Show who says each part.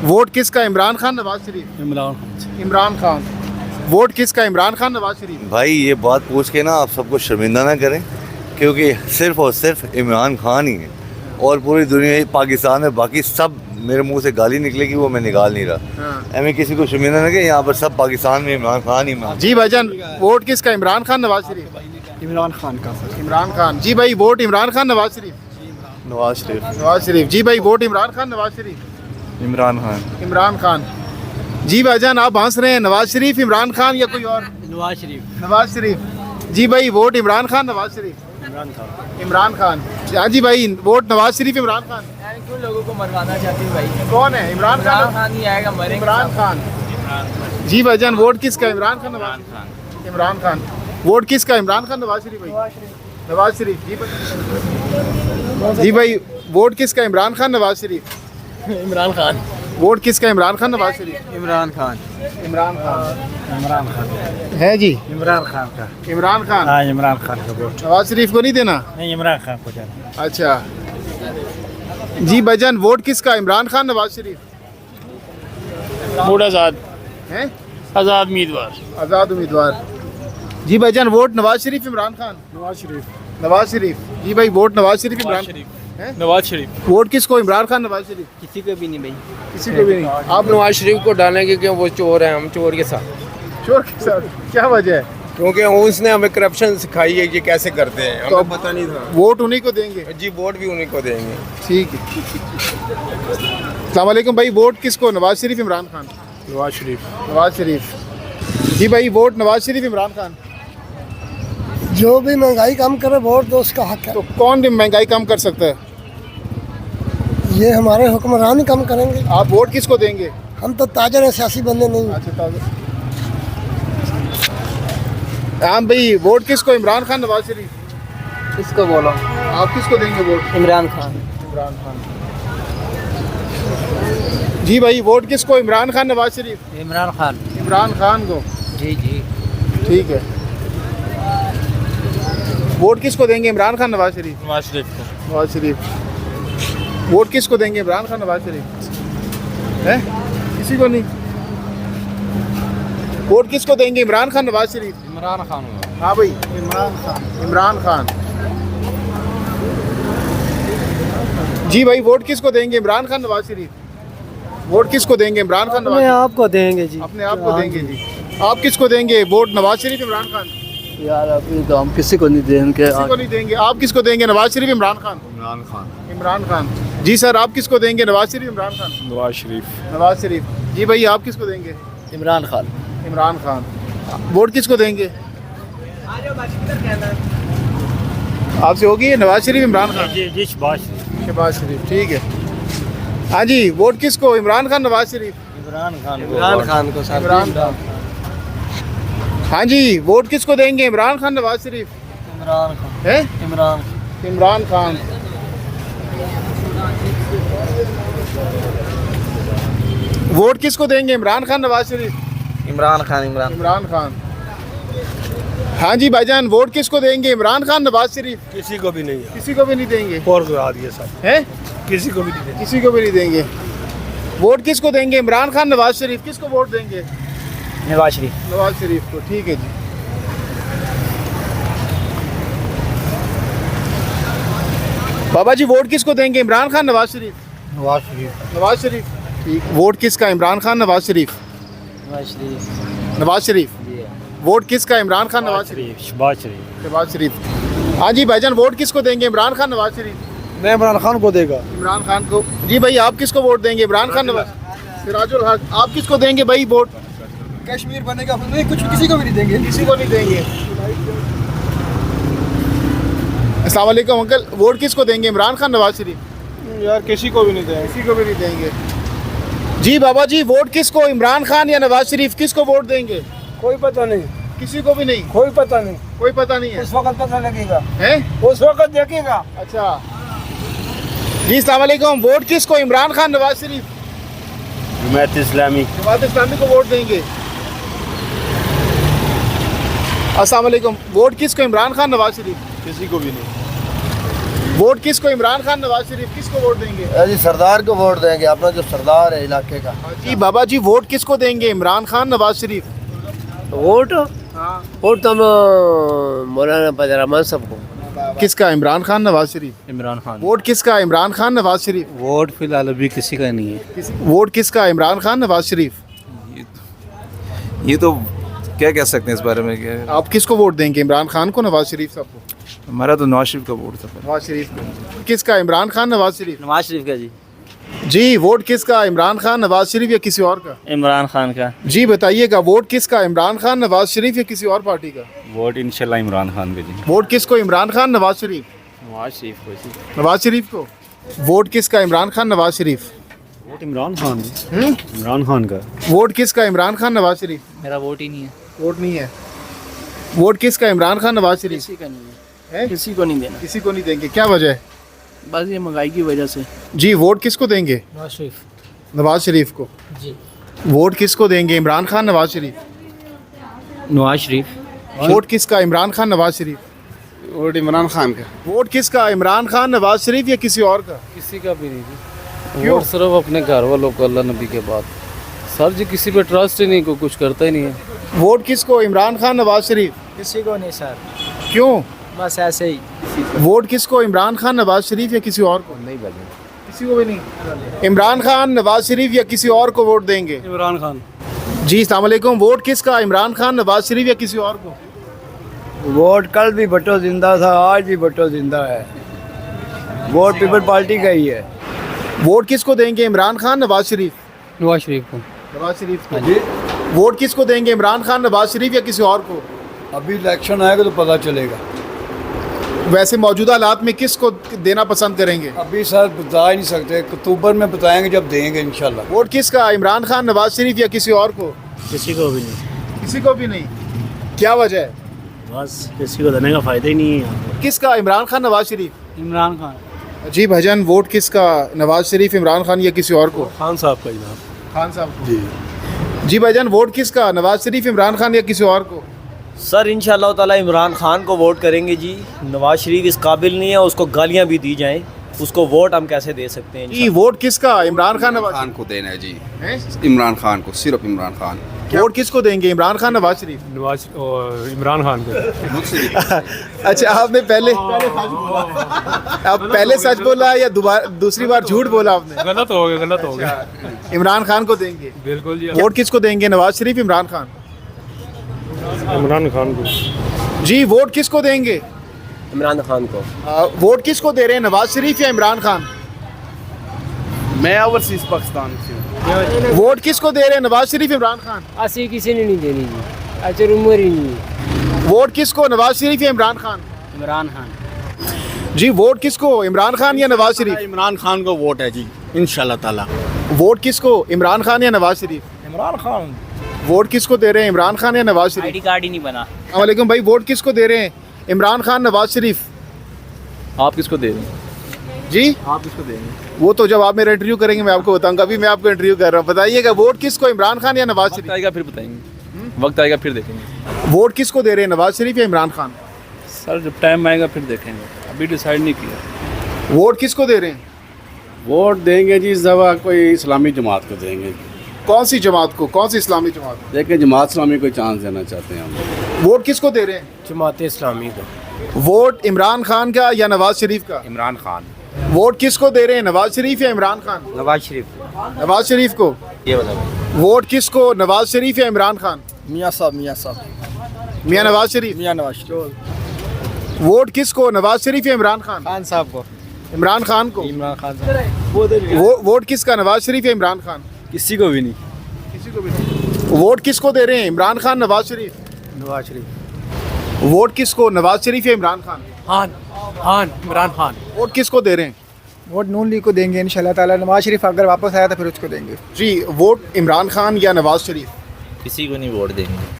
Speaker 1: Vote किसका, Imran Khan Nawaz Sharif?
Speaker 2: Imran Khan.
Speaker 1: Imran Khan. Vote किसका, इमरान खान नवाज शरीफ?
Speaker 3: भाई ये बात पूछ के ना आप सबको शर्मिंदा ना करें, क्योंकि सिर्फ और सिर्फ इमरान खान ही है और पूरी दुनिया पाकिस्तान में बाकी सब मेरे मुंह से गाली निकलेगी वो मैं निकाल नहीं रहा।
Speaker 1: हाँ।
Speaker 3: मैं किसी को शर्मिंदा ना करें, यहाँ पर सब पाकिस्तान में इमरान खान ही
Speaker 1: जी भाईजान, वोट किसका, इमरान खान नवाज शरीफ?
Speaker 2: इमरान खान का।
Speaker 1: इमरान खान। जी भाई, वोट इमरान खान नवाज शरीफ?
Speaker 3: नवाज शरीफ।
Speaker 1: नवाज शरीफ। जी भाई, वोट इमरान खान नवाज शरीफ?
Speaker 3: इमरान खान।
Speaker 1: इमरान खान। जी भाईजान, आप हंस रहे हैं, नवाज शरीफ, इमरान खान या कोई और?
Speaker 2: नवाज शरीफ।
Speaker 1: नवाज शरीफ। जी भाई, वोट इमरान खान नवाज शरीफ?
Speaker 2: इमरान खान।
Speaker 1: इमरान खान। हाँ जी भाई, वोट नवाज शरीफ, इमरान खान?
Speaker 4: क्यों लोगों को मरवाना चाहते हो भाई?
Speaker 1: कौन है, इमरान खान?
Speaker 4: खान ही आएगा, मरेंगे
Speaker 1: इमरान खान। जी भाईजान, वोट किसका, इमरान खान नवाज शरीफ? इमरान खान। वोट किसका, इमरान खान नवाज शरीफ? भाई नवाज शरीफ। जी भाई, जी भाई, वोट किसका, इमरान खान नवाज शरीफ?
Speaker 4: इमरान खान।
Speaker 1: वोट किसका, इमरान खान नवाज शरीफ?
Speaker 2: इमरान खान।
Speaker 1: इमरान खान।
Speaker 2: इमरान खान
Speaker 1: है जी,
Speaker 2: इमरान खान का।
Speaker 1: इमरान खान।
Speaker 2: हाँ, इमरान खान का वोट।
Speaker 1: नवाज शरीफ को नहीं देना?
Speaker 2: नहीं, इमरान खान को जाना।
Speaker 1: अच्छा जी भाईजान, वोट किसका, इमरान खान नवाज शरीफ?
Speaker 2: वोट आज़ाद।
Speaker 1: हैं?
Speaker 2: आज़ाद उम्मीदवार।
Speaker 1: आज़ाद उम्मीदवार। जी भाईजान, वोट नवाज शरीफ, इमरान खान?
Speaker 2: नवाज शरीफ।
Speaker 1: नवाज शरीफ। जी भाई, वोट नवाज शरीफ, इमरान? हैं?
Speaker 2: नवाज शरीफ।
Speaker 1: वोट किसको, इमरान खान नवाज शरीफ?
Speaker 4: किसी को भी नहीं भाई।
Speaker 1: किसी को भी नहीं।
Speaker 5: आप नवाज शरीफ को डालेंगे क्यों? वो चोर है, हम चोर के साथ।
Speaker 1: चोर के साथ? क्या वजह है?
Speaker 5: क्योंकि उसने हमें करप्शन सिखाई है कि कैसे करते हैं,
Speaker 1: तो
Speaker 5: हमें पता नहीं था।
Speaker 1: वोट उन्हीं को देंगे?
Speaker 5: जी, वोट भी उन्हीं को देंगे।
Speaker 1: ठीक है। अस्सलाम वालेकुम भाई, वोट किसको, नवाज शरीफ, इमरान खान?
Speaker 2: नवाज शरीफ।
Speaker 1: नवाज शरीफ। जी भाई, वोट नवाज शरीफ, इमरान खान?
Speaker 6: जो भी महंगाई कम करे वोट दो, उसका हक है।
Speaker 1: तो कौन महंगाई कम कर सकता है?
Speaker 6: ये हमारे हुक्मरान ही कम करेंगे।
Speaker 1: आप वोट किसको देंगे?
Speaker 6: हम तो ताजर हैं, सियासी बंदे नहीं।
Speaker 1: अच्छा, हाँ भाई, वोट किसको, इमरान खान नवाज शरीफ?
Speaker 4: किसको बोलो?
Speaker 1: आप किसको देंगे वोट?
Speaker 4: इमरान खान।
Speaker 1: इमरान खान। जी भाई, वोट किसको, इमरान खान नवाज शरीफ?
Speaker 2: इमरान खान।
Speaker 1: इमरान खान को।
Speaker 4: जी जी।
Speaker 1: ठीक है। वोट किसको देंगे, इमरान खान नवाज शरीफ?
Speaker 2: नवाज शरीफ को।
Speaker 1: नवाज शरीफ। वोट किसको देंगे, इमरान खान नवाज शरीफ? है किसी को नहीं। वोट किसको देंगे, इमरान खान नवाज शरीफ?
Speaker 2: इमरान खान।
Speaker 1: हाँ भाई, इमरान खान। इमरान खान। जी भाई, वोट किसको देंगे, इमरान खान नवाज शरीफ? वोट किसको देंगे, इमरान खान नवाज शरीफ?
Speaker 6: आपको देंगे जी।
Speaker 1: अपने आप को देंगे जी। आप किसको देंगे वोट, नवाज शरीफ, इमरान खान?
Speaker 2: यार अभी तो हम किसी को नहीं देंगे।
Speaker 1: किसी को नहीं देंगे। आप किसको देंगे, नवाज शरीफ, इमरान खान?
Speaker 3: इमरान खान।
Speaker 1: इमरान खान। जी सर, आप किसको देंगे, नवाज शरीफ, इमरान खान?
Speaker 2: नवाज शरीफ।
Speaker 1: नवाज शरीफ। जी भाई, आप किसको देंगे?
Speaker 2: इमरान खान।
Speaker 1: इमरान खान। वोट किसको देंगे? आपसे होगी नवाज शरीफ, इमरान खान?
Speaker 2: जी शहबाज शरीफ।
Speaker 1: शहबाज शरीफ। ठीक है। हाँ जी, वोट किसको, इमरान खान नवाज शरीफ?
Speaker 2: इमरान खान।
Speaker 5: इमरान खान को सर।
Speaker 1: इमरान खान। हाँ जी, वोट किसको देंगे, इमरान खान नवाज शरीफ?
Speaker 2: इमरान खान।
Speaker 1: है?
Speaker 2: इमरान।
Speaker 1: इमरान खान। वोट किसको देंगे, इमरान खान नवाज शरीफ?
Speaker 5: इमरान खान। इमरान।
Speaker 1: इमरान खान। हाँ जी भाईजान, वोट किसको देंगे, इमरान खान नवाज शरीफ?
Speaker 2: किसी को भी नहीं है।
Speaker 1: किसी को भी नहीं देंगे।
Speaker 2: और करा दिए सब।
Speaker 1: हैं?
Speaker 2: किसी को भी नहीं देंगे।
Speaker 1: किसी को भी नहीं देंगे। वोट किसको देंगे, इमरान खान नवाज शरीफ? किसको वोट देंगे?
Speaker 2: नवाज शरीफ।
Speaker 1: नवाज शरीफ को। ठीक है जी। बाबा जी, वोट किसको देंगे, इमरान खान नवाज शरीफ?
Speaker 2: नवाज शरीफ।
Speaker 1: नवाज शरीफ। ठीक। वोट किसका, इमरान खान नवाज शरीफ?
Speaker 4: नवाज शरीफ।
Speaker 1: नवाज शरीफ। वोट किसका, इमरान खान नवाज शरीफ?
Speaker 2: शहबाज शरीफ।
Speaker 1: शहबाज शरीफ। हाँ जी भाईजान, वोट किसको देंगे, इमरान खान नवाज शरीफ?
Speaker 2: मैं इमरान खान को देगा।
Speaker 1: इमरान खान को। जी भाई, आप किसको वोट देंगे, इमरान खान नवाज? सिराजुल हक। आप किसको देंगे भाई वोट?
Speaker 6: कश्मीर बनेगा नहीं, कुछ किसी को भी नहीं देंगे।
Speaker 1: किसी को नहीं देंगे। अस्सलाम वालेकुम अंकल, वोट किसको देंगे, इमरान खान नवाज शरीफ?
Speaker 2: यार किसी को भी नहीं देंगे।
Speaker 1: किसी को भी नहीं देंगे। जी बाबा जी, वोट किसको, इमरान खान या नवाज शरीफ? किसको वोट देंगे?
Speaker 6: कोई पता नहीं।
Speaker 1: किसी को भी नहीं।
Speaker 6: कोई पता नहीं।
Speaker 1: कोई पता नहीं है।
Speaker 6: उस वक्त पता लगेगा।
Speaker 1: हैं?
Speaker 6: उस वक्त देखेगा।
Speaker 1: अच्छा जी, अस्सलाम वालेकुम, वोट किसको, इमरान खान नवाज शरीफ?
Speaker 2: जमात इस्लामी।
Speaker 1: जमात इस्लामी को वोट देंगे। अस्सलाम वालेकुम, वोट किसको, इमरान खान नवाज शरीफ?
Speaker 2: किसी को भी नहीं।
Speaker 1: वोट किसको, इमरान खान, नवाज शरीफ, किसको वोट देंगे?
Speaker 2: जी सरदार को वोट देंगे, अपना जो सरदार है इलाके का।
Speaker 1: जी बाबा जी, वोट किसको देंगे, इमरान खान, नवाज शरीफ?
Speaker 4: वोट
Speaker 1: हाँ,
Speaker 4: वोट तो हम मौलाना फजल रहमान सबको।
Speaker 1: किसका, इमरान खान, नवाज शरीफ?
Speaker 5: इमरान खान।
Speaker 1: वोट किसका, इमरान खान, नवाज शरीफ?
Speaker 5: वोट फिलहाल अभी किसी का नहीं है।
Speaker 1: वोट किसका, इमरान खान, नवाज शरीफ?
Speaker 5: ये तो क्या कह सकते हैं इस बारे में, क्या
Speaker 1: आप किसको वोट देंगे, इमरान खान को, नवाज शरीफ साहब को?
Speaker 5: हमारा तो नवाज शरीफ का वोट था।
Speaker 1: नवाज शरीफ को। किसका, इमरान खान, नवाज शरीफ?
Speaker 4: नवाज शरीफ का जी।
Speaker 1: जी वोट किसका, इमरान खान, नवाज शरीफ या किसी और का?
Speaker 4: इमरान खान का।
Speaker 1: जी बताइएगा, वोट किसका, इमरान खान, नवाज शरीफ या किसी और पार्टी का?
Speaker 5: वोट इंशाल्लाह इमरान खान पे जी।
Speaker 1: वोट किसको, इमरान खान, नवाज शरीफ?
Speaker 4: नवाज शरीफ को जी।
Speaker 1: नवाज शरीफ को। वोट किसका, इमरान खान, नवाज शरीफ?
Speaker 5: वोट इमरान खान,
Speaker 1: हम्म?
Speaker 5: इमरान खान का।
Speaker 1: वोट किसका, इमरान खान, नवाज शरीफ?
Speaker 4: मेरा वोट ही नहीं है।
Speaker 1: वोट नहीं है। वोट किसका, इमरान खान, नवाज शरीफ?
Speaker 4: किसी का नहीं
Speaker 1: है?
Speaker 4: है, किसी को नहीं देना।
Speaker 1: किसी को नहीं देंगे, क्या वजह है?
Speaker 4: बस ये महंगाई की वजह से।
Speaker 1: जी वोट किसको देंगे,
Speaker 4: नवाज शरीफ
Speaker 1: नवाज शरीफ को?
Speaker 4: जी।
Speaker 1: वोट किसको देंगे, इमरान खान, नवाज शरीफ?
Speaker 4: नवाज शरीफ।
Speaker 1: वोट किसका, इमरान खान, नवाज शरीफ?
Speaker 2: वोट इमरान खान का।
Speaker 1: वोट किसका, इमरान खान, नवाज शरीफ या किसी और का?
Speaker 7: किसी का भी नहीं जी।
Speaker 1: क्यों?
Speaker 7: वोट सिर्फ अपने घर वालों को, अल्लाह नबी के बाद। सर जी किसी पे ट्रस्ट ही नहीं, को कुछ करता ही नहीं है।
Speaker 1: वोट किसको, इमरान खान, नवाज शरीफ?
Speaker 4: किसी को नहीं सर,
Speaker 1: क्यों?
Speaker 4: बस ऐसे ही।
Speaker 1: वोट किसको, इमरान खान, नवाज शरीफ या किसी और को?
Speaker 7: नहीं भाई,
Speaker 1: किसी को भी नहीं। इमरान खान, नवाज शरीफ या किसी और को वोट देंगे?
Speaker 7: इमरान खान।
Speaker 1: जी अस्सलाम वालेकुम। वोट किसका, इमरान खान, नवाज शरीफ या किसी और को?
Speaker 2: वोट कल भी भट्टो जिंदा था, आज भी भट्टो जिंदा है। वोट पीपल पार्टी का ही है।
Speaker 1: वोट किसको देंगे, इमरान खान, नवाज शरीफ?
Speaker 7: नवाज शरीफ को।
Speaker 1: नवाज शरीफ को। वोट किसको देंगे, इमरान खान, नवाज शरीफ या किसी और को?
Speaker 2: अभी इलेक्शन आएगा तो पता चलेगा।
Speaker 1: वैसे मौजूदा हालात में किसको देना पसंद करेंगे?
Speaker 2: अभी सर बता ही नहीं सकते, अक्टूबर में बताएंगे जब देंगे इंशाल्लाह।
Speaker 1: वोट किसका, इमरान खान, नवाज शरीफ या किसी और को?
Speaker 7: किसी को भी नहीं,
Speaker 1: किसी को भी नहीं। क्या वजह है?
Speaker 7: बस किसी को देने का फायदा ही नहीं है।
Speaker 1: किसका, इमरान खान, नवाज शरीफ?
Speaker 7: इमरान खान।
Speaker 1: जी भाईजान, वोट किसका, नवाज शरीफ, इमरान खान या किसी और को?
Speaker 7: खान साहब का जनाब।
Speaker 1: खान साहब को। जी भाईजान, वोट किसका, नवाज शरीफ, इमरान खान या किसी और को?
Speaker 8: सर इंशाअल्लाह ताला इमरान खान को वोट करेंगे जी। नवाज शरीफ इस काबिल नहीं है, उसको गालियां भी दी जाएं, उसको वोट हम कैसे दे सकते हैं?
Speaker 1: जी वोट किसका, इमरान खान, नवाज
Speaker 9: खान को देना है जी।
Speaker 1: हैं?
Speaker 9: इमरान खान को, सिर्फ इमरान खान।
Speaker 1: वोट किसको देंगे, इमरान खान, नवाज शरीफ?
Speaker 7: नवाज इमरान खान को।
Speaker 1: अच्छा आपने पहले आप पहले सच बोला या दोबारा दूसरी बार झूठ बोला आपने?
Speaker 7: गलत हो गया, गलत हो गया।
Speaker 1: इमरान खान को देंगे।
Speaker 7: बिल्कुल जी।
Speaker 1: वोट किसको देंगे, नवाज शरीफ, इमरान खान?
Speaker 7: इमरान खान को।
Speaker 1: जी वोट किसको देंगे?
Speaker 8: इमरान खान को।
Speaker 1: वोट किसको दे रहे हैं, नवाज शरीफ या इमरान खान?
Speaker 2: मैं ओवरसीज पाकिस्तान से हूँ।
Speaker 1: वोट किसको दे रहे हैं, नवाज शरीफ, इमरान खान?
Speaker 4: ऐसी किसी ने नहीं देनी जी, अच्छा उम्र ही नहीं है।
Speaker 1: वोट किसको, नवाज शरीफ या इमरान खान?
Speaker 4: इमरान खान।
Speaker 1: जी वोट किसको, इमरान खान या नवाज शरीफ?
Speaker 2: इमरान खान को वोट है जी इंशाल्लाह ताला।
Speaker 1: वोट किसको, इमरान खान या नवाज शरीफ?
Speaker 2: इमरान खान।
Speaker 1: वोट किसको दे रहे हैं, इमरान खान या नवाज शरीफ?
Speaker 4: आईडी कार्ड ही नहीं बना।
Speaker 1: अस्सलाम वालेकुम भाई, वोट किसको दे रहे हैं, इमरान खान, नवाज शरीफ?
Speaker 7: आप किसको दे रहे हैं?
Speaker 1: जी
Speaker 7: आप किसको देंगे?
Speaker 1: वो तो जब आप मेरा इंटरव्यू करेंगे मैं आपको बताऊंगा, अभी मैं आपको इंटरव्यू कर रहा हूँ। बताइएगा वोट किसको, इमरान खान या नवाज
Speaker 7: वक्त
Speaker 1: शरीफ?
Speaker 7: आएगा फिर बताएंगे, वक्त आएगा फिर देखेंगे।
Speaker 1: वोट किसको दे रहे हैं, नवाज शरीफ या इमरान खान?
Speaker 7: सर जब टाइम आएगा फिर देखेंगे, अभी डिसाइड नहीं किया।
Speaker 1: वोट किसको दे रहे हैं?
Speaker 2: वोट देंगे जी इस दफा कोई इस्लामी जमात को देंगे।
Speaker 1: कौन सी जमात को, कौन सी इस्लामी जमात?
Speaker 2: देखिए जमात इस्लामी को चांस देना चाहते हैं हम।
Speaker 1: वोट किसको दे रहे हैं?
Speaker 4: जमात इस्लामी को।
Speaker 1: वोट इमरान खान का या नवाज शरीफ का?
Speaker 2: इमरान खान।
Speaker 1: वोट किसको दे रहे हैं, नवाज शरीफ या इमरान खान?
Speaker 8: नवाज शरीफ।
Speaker 1: नवाज शरीफ को।
Speaker 8: ये बताओ।
Speaker 1: वोट किसको, नवाज शरीफ या इमरान खान?
Speaker 2: मियाँ साहब, मियाँ साहब,
Speaker 1: मियाँ नवाज शरीफ।
Speaker 2: मियाँ नवाज शरीफ।
Speaker 1: वोट किसको, नवाज शरीफ या इमरान खान?
Speaker 2: खान साहब को।
Speaker 1: इमरान खान को।
Speaker 2: इमरान खान
Speaker 1: वोट किसका, नवाज शरीफ या इमरान खान?
Speaker 2: किसी को भी नहीं।
Speaker 1: किसी को भी नहीं। वोट किसको दे रहे हैं, इमरान खान, नवाज शरीफ?
Speaker 2: नवाज शरीफ।
Speaker 1: वोट किसको, नवाज शरीफ या इमरान खान?
Speaker 4: खान इमरान खान।
Speaker 1: वोट किसको दे रहे हैं?
Speaker 6: वोट नून लीग को देंगे इंशाल्लाह ताला। नवाज शरीफ अगर वापस आया तो फिर उसको देंगे।
Speaker 1: जी वोट इमरान खान या नवाज शरीफ?
Speaker 8: किसी को नहीं वोट देंगे।